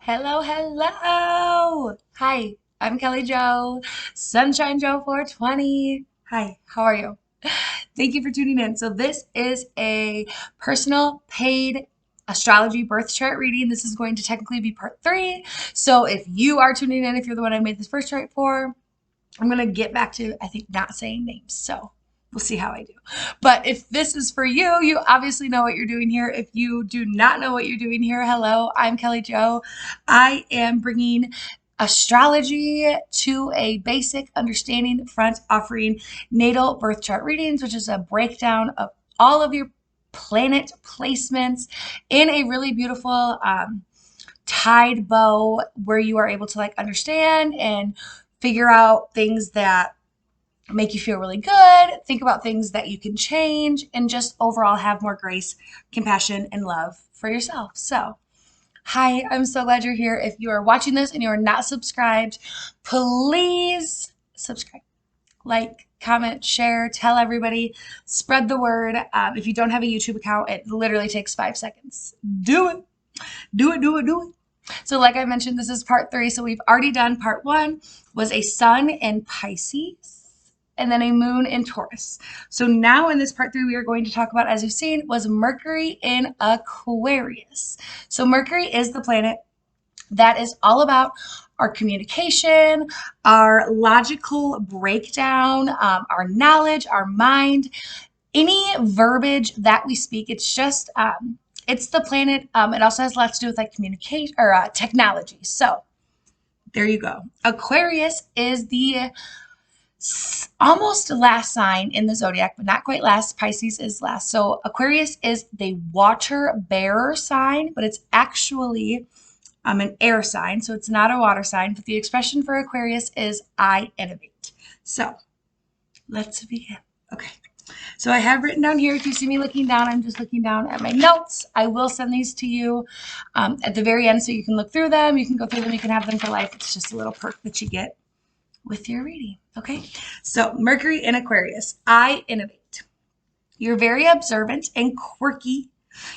Hello, hello. Hi, I'm Kelly Joe, Sunshine Joe 420. Hi, how are you? Thank you for tuning in. So this is a personal paid astrology birth chart reading. This is going to technically be part 3. So if you are tuning in, if you're the one I made this first chart for, I'm going to get back to, I think, not saying names. So we'll see how I do. But if this is for you, you obviously know what you're doing here. If you do not know what you're doing here, hello, I'm Kelly Joe. I am bringing astrology to a basic understanding front, offering natal birth chart readings, which is a breakdown of all of your planet placements in a really beautiful tied bow where you are able to understand and figure out things that make you feel really good, think about things that you can change, and just overall have more grace, compassion, and love for yourself. So, hi, I'm so glad you're here. If you are watching this and you are not subscribed, please subscribe, like, comment, share, tell everybody, spread the word. If you don't have a YouTube account, it literally takes 5 seconds. Do it. Do it, do it, do it. So like I mentioned, this is part 3. So we've already done part 1 was a sun in Pisces and then a moon in Taurus. So now in this part 3, we are going to talk about, as you've seen, was Mercury in Aquarius. So Mercury is the planet that is all about our communication, our logical breakdown, our knowledge, our mind, any verbiage that we speak. It's just it's the planet. It also has a lot to do with communication or technology. So there you go. Aquarius is the almost last sign in the zodiac, but not quite last. Pisces is last. So Aquarius is the water bearer sign, but it's actually an air sign. So it's not a water sign, but the expression for Aquarius is I innovate. So let's begin. Okay. So I have written down here, if you see me looking down, I'm just looking down at my notes. I will send these to you at the very end so you can look through them. You can go through them. You can have them for life. It's just a little perk that you get with your reading. Okay. So Mercury in Aquarius, I innovate. You're very observant and quirky.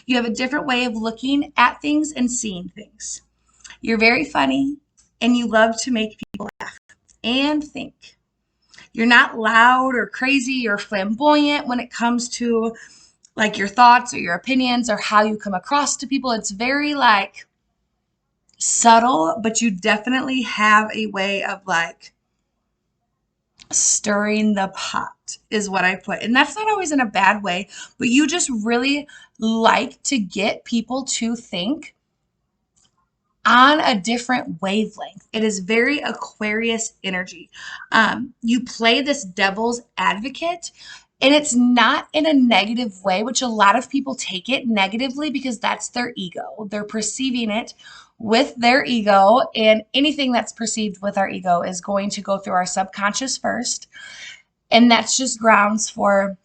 You have a different way of looking at things and seeing things. You're very funny and you love to make people laugh and think. You're not loud or crazy or flamboyant when it comes to your thoughts or your opinions or how you come across to people. It's very subtle, but you definitely have a way of stirring the pot is what I put. And that's not always in a bad way, but you just really like to get people to think on a different wavelength. It is very Aquarius energy. You play this devil's advocate, and it's not in a negative way, which a lot of people take it negatively because that's their ego. They're perceiving it with their ego, and anything that's perceived with our ego is going to go through our subconscious first. And that's just grounds for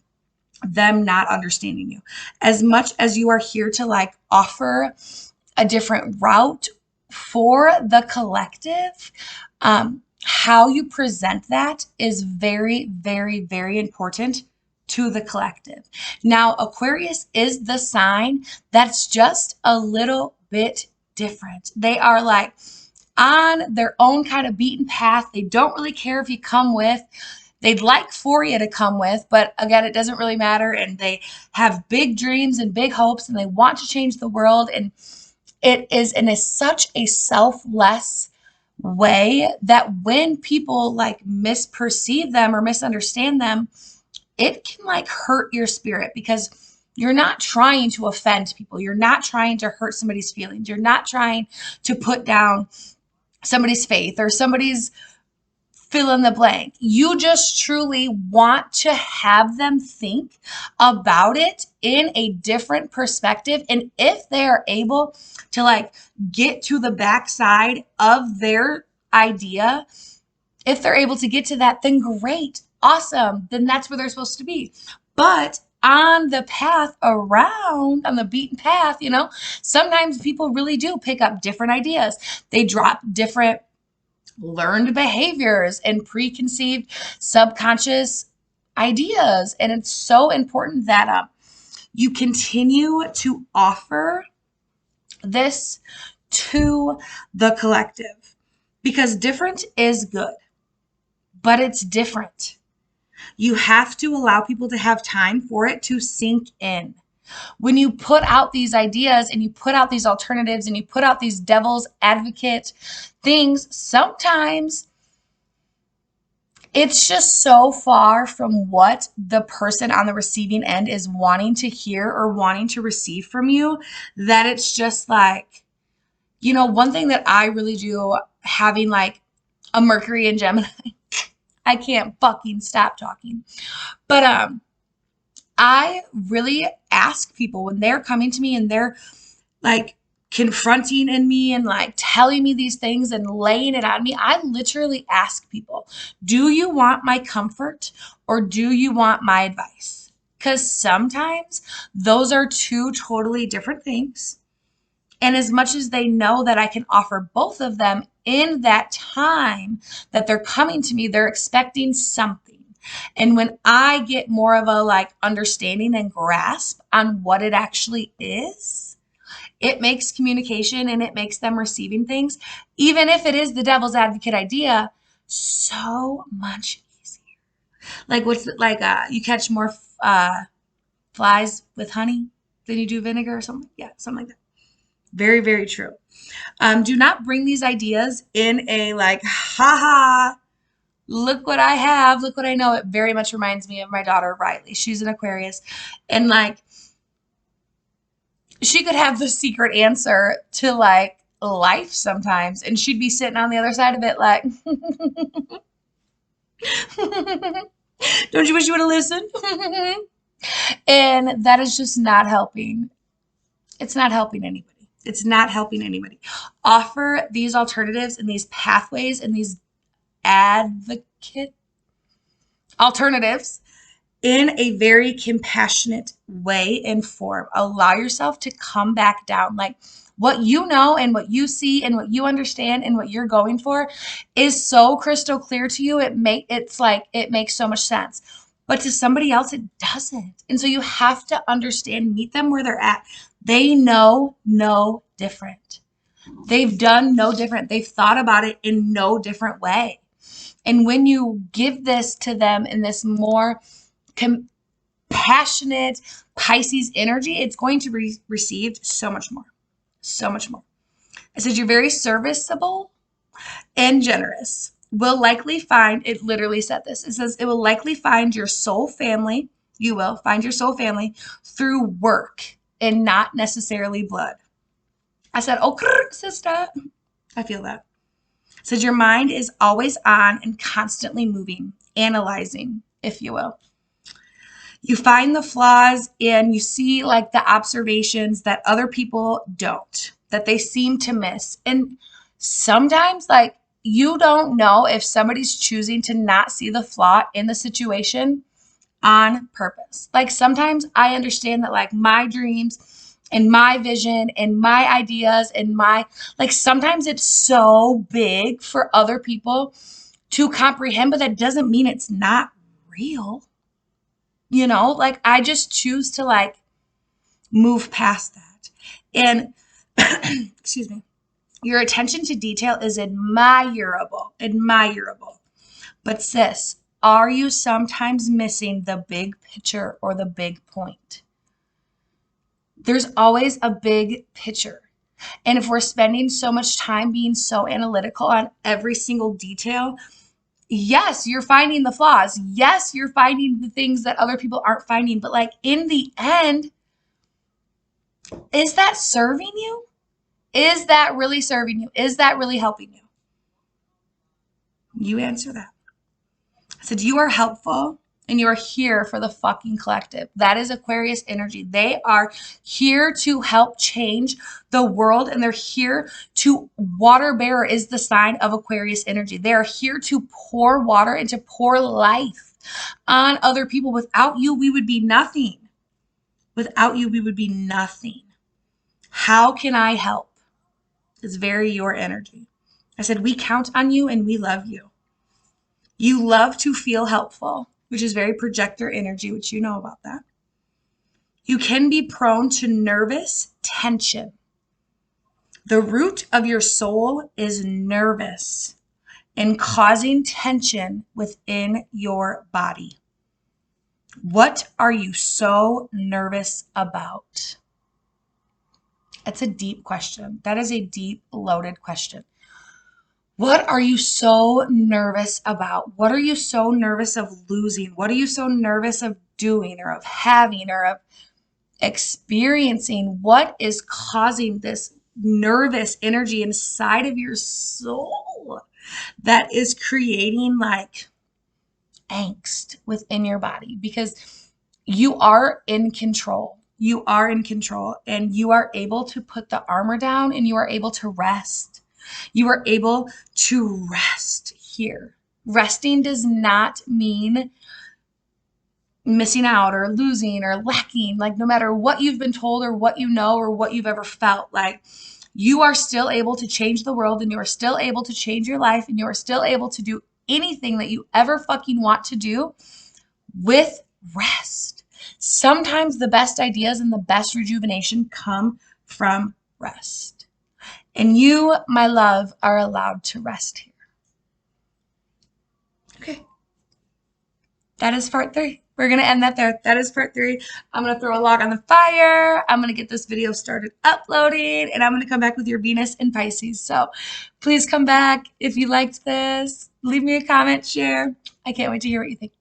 them not understanding you. As much as you are here to offer a different route for the collective, how you present that is very, very, very important to the collective. Now, Aquarius is the sign that's just a little bit different. They are on their own kind of beaten path. They don't really care if you come with. They'd like for you to come with, but again, it doesn't really matter. And they have big dreams and big hopes, and they want to change the world. And it is in such a selfless way that when people misperceive them or misunderstand them, it can hurt your spirit because you're not trying to offend people. You're not trying to hurt somebody's feelings. You're not trying to put down somebody's faith or somebody's fill in the blank. You just truly want to have them think about it in a different perspective. And if they are able to get to the backside of their idea, if they're able to get to that, then great, awesome. Then that's where they're supposed to be. But on the path around, on the beaten path, sometimes people really do pick up different ideas. They drop different learned behaviors and preconceived subconscious ideas. And it's so important that you continue to offer this to the collective, because different is good, but it's different. You have to allow people to have time for it to sink in. When you put out these ideas and you put out these alternatives and you put out these devil's advocate things, sometimes it's just so far from what the person on the receiving end is wanting to hear or wanting to receive from you that it's just like, one thing that I really do, having like a Mercury and Gemini, I can't fucking stop talking. But I really ask people when they're coming to me and they're like confronting in me and like telling me these things and laying it on me, I literally ask people, do you want my comfort or do you want my advice? Because sometimes those are two totally different things. And as much as they know that I can offer both of them in that time that they're coming to me, they're expecting something. And when I get more of a like understanding and grasp on what it actually is, it makes communication and it makes them receiving things, even if it is the devil's advocate idea, so much easier. Like what's it like? You catch more flies with honey than you do vinegar or something. Yeah, something like that. Very, very true. Do not bring these ideas in a like, haha, look what I have, look what I know. It very much reminds me of my daughter, Riley. She's an Aquarius. And like, she could have the secret answer to like life sometimes. And she'd be sitting on the other side of it like, don't you wish you would have listened? And that is just not helping. It's not helping anybody. It's not helping anybody. Offer these alternatives and these pathways and these advocate alternatives in a very compassionate way and form. Allow yourself to come back down. Like what you know and what you see and what you understand and what you're going for is so crystal clear to you. It makes so much sense. But to somebody else, it doesn't. And so you have to understand, meet them where they're at. They know no different. They've done no different. They've thought about it in no different way. And when you give this to them in this more compassionate Pisces energy, it's going to be received so much more. So much more. I said, you're very serviceable and generous. Will likely find, it literally said this. It says, it will likely find your soul family. You will find your soul family through work and not necessarily blood. I said, oh, sister. I feel that. It says, your mind is always on and constantly moving, analyzing, if you will. You find the flaws and you see like the observations that other people don't, that they seem to miss. And sometimes like you don't know if somebody's choosing to not see the flaw in the situation on purpose. Like sometimes I understand that like my dreams and my vision and my ideas and like sometimes it's so big for other people to comprehend, but that doesn't mean it's not real. Like I just choose to like move past that. And excuse me, your attention to detail is admirable. But sis, are you sometimes missing the big picture or the big point? There's always a big picture. And if we're spending so much time being so analytical on every single detail, yes, you're finding the flaws. Yes, you're finding the things that other people aren't finding. But like in the end, is that serving you? Is that really serving you? Is that really helping you? You answer that. I said, you are helpful and you are here for the fucking collective. That is Aquarius energy. They are here to help change the world and they're here to, water bearer is the sign of Aquarius energy. They are here to pour water and to pour life on other people. Without you, we would be nothing. Without you, we would be nothing. How can I help? It's very your energy. I said, we count on you and we love you. You love to feel helpful, which is very projector energy, which you know about that. You can be prone to nervous tension. The root of your soul is nervous and causing tension within your body. What are you so nervous about? That's a deep question. That is a deep, loaded question. What are you so nervous about? What are you so nervous of losing? What are you so nervous of doing or of having or of experiencing? What is causing this nervous energy inside of your soul that is creating like angst within your body? Because you are in control. You are in control and you are able to put the armor down and you are able to rest. You are able to rest here. Resting does not mean missing out or losing or lacking. Like no matter what you've been told or what you know or what you've ever felt, like you are still able to change the world and you are still able to change your life and you are still able to do anything that you ever fucking want to do with rest. Sometimes the best ideas and the best rejuvenation come from rest. And you, my love, are allowed to rest here. Okay. That is part 3. We're going to end that there. That is part 3. I'm going to throw a log on the fire. I'm going to get this video started uploading, and I'm going to come back with your Venus and Pisces. So please come back if you liked this. Leave me a comment, share. I can't wait to hear what you think.